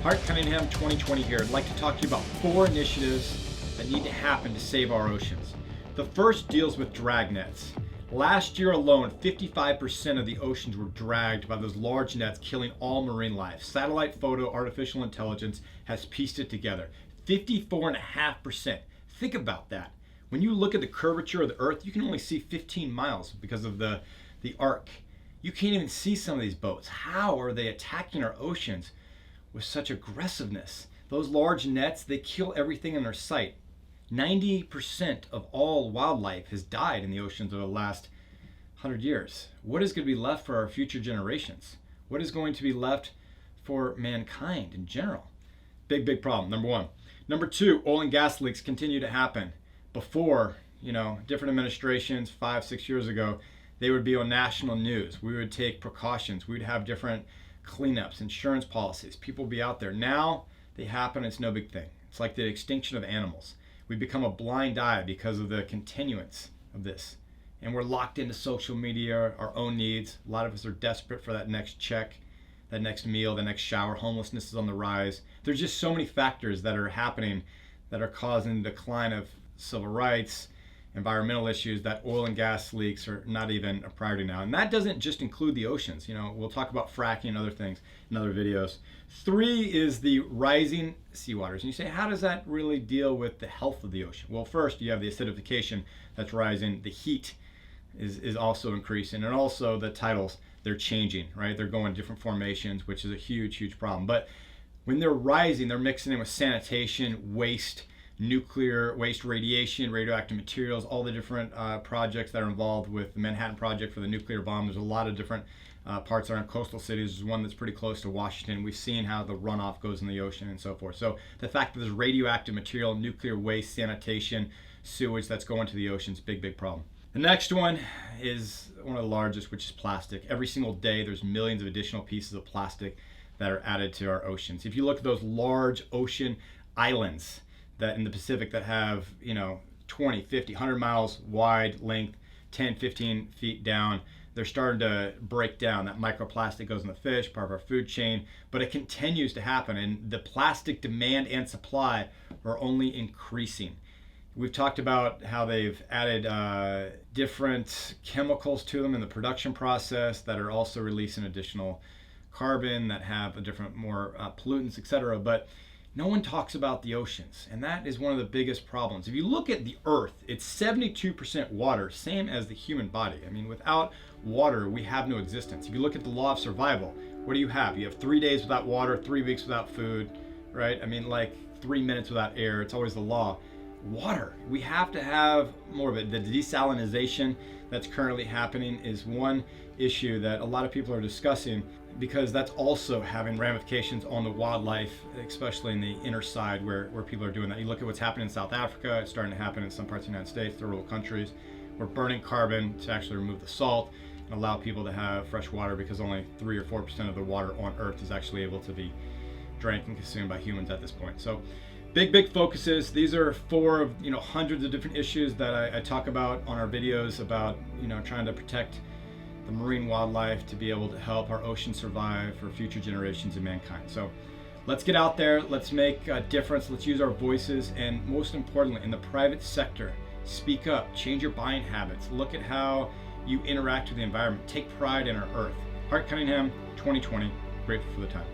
Hart Cunningham, 2020 here. I'd like to talk to you about 4 initiatives that need to happen to save our oceans. The first deals with dragnets. Last year alone, 55% of the oceans were dragged by those large nets, killing all marine life. Satellite photo, artificial intelligence has pieced it together. 54.5%. Think about that. When you look at the curvature of the Earth, you can only see 15 miles because of the arc. You can't even see some of these boats. How are they attacking our oceans with such aggressiveness? Those large nets, they kill everything in their sight. 90% of all wildlife has died in the oceans over the last 100 years. What is going to be left for our future generations? What is going to be left for mankind in general? Big problem, number one. Number two, oil and gas leaks continue to happen. Before, different administrations 5-6 years ago, they would be on national news. We would take precautions. We would have different cleanups, insurance policies. People would be out there. Now they happen, it's no big thing. It's like the extinction of animals. We become a blind eye because of the continuance of this. And we're locked into social media, our own needs. A lot of us are desperate for that next check, that next meal, the next shower. Homelessness is on the rise. There's just so many factors that are happening that are causing the decline of civil rights, environmental issues, that oil and gas leaks are not even a priority now. And that doesn't just include the oceans. We'll talk about fracking and other things in other videos. 3 is the rising seawaters. And you say, how does that really deal with the health of the ocean? Well, first, you have the acidification that's rising. The heat is also increasing. And also the tidals, they're changing, right? They're going different formations, which is a huge problem. But when they're rising, they're mixing in with sanitation, waste, nuclear waste, radiation, radioactive materials, all the different projects that are involved with the Manhattan Project for the nuclear bomb. There's a lot of different parts around coastal cities. There's one that's pretty close to Washington. We've seen how the runoff goes in the ocean and so forth. So the fact that there's radioactive material, nuclear waste, sanitation, sewage that's going to the ocean is a big problem. The next one is one of the largest, which is plastic. Every single day there's millions of additional pieces of plastic that are added to our oceans. If you look at those large ocean islands that in the Pacific that have 20, 50, 100 miles wide length, 10, 15 feet down, they're starting to break down. That microplastic goes in the fish, part of our food chain, but it continues to happen, and the plastic demand and supply are only increasing. We've talked about how they've added different chemicals to them in the production process that are also releasing additional carbon, that have a different, more pollutants, etc. But no one talks about the oceans, and that is one of the biggest problems. If you look at the Earth, it's 72% water, same as the human body. I mean, without water, we have no existence. If you look at the law of survival, what do you have? You have 3 days without water, 3 weeks without food, right? I mean, like 3 minutes without air. It's always the law. Water, we have to have more of it. The desalinization that's currently happening is one issue that a lot of people are discussing, because that's also having ramifications on the wildlife, especially in the inner side where people are doing that. You look at what's happening in South Africa, it's starting to happen in some parts of the United States, third world countries. We're burning carbon to actually remove the salt and allow people to have fresh water, because only 3 or 4% of the water on Earth is actually able to be drank and consumed by humans at this point. So big focuses. These are 4 of hundreds of different issues that I talk about on our videos about trying to protect the marine wildlife to be able to help our ocean survive for future generations and mankind. So let's get out there, let's make a difference, let's use our voices, and most importantly, in the private sector, speak up, change your buying habits, look at how you interact with the environment, take pride in our Earth. Hart Cunningham, 2020, grateful for the time.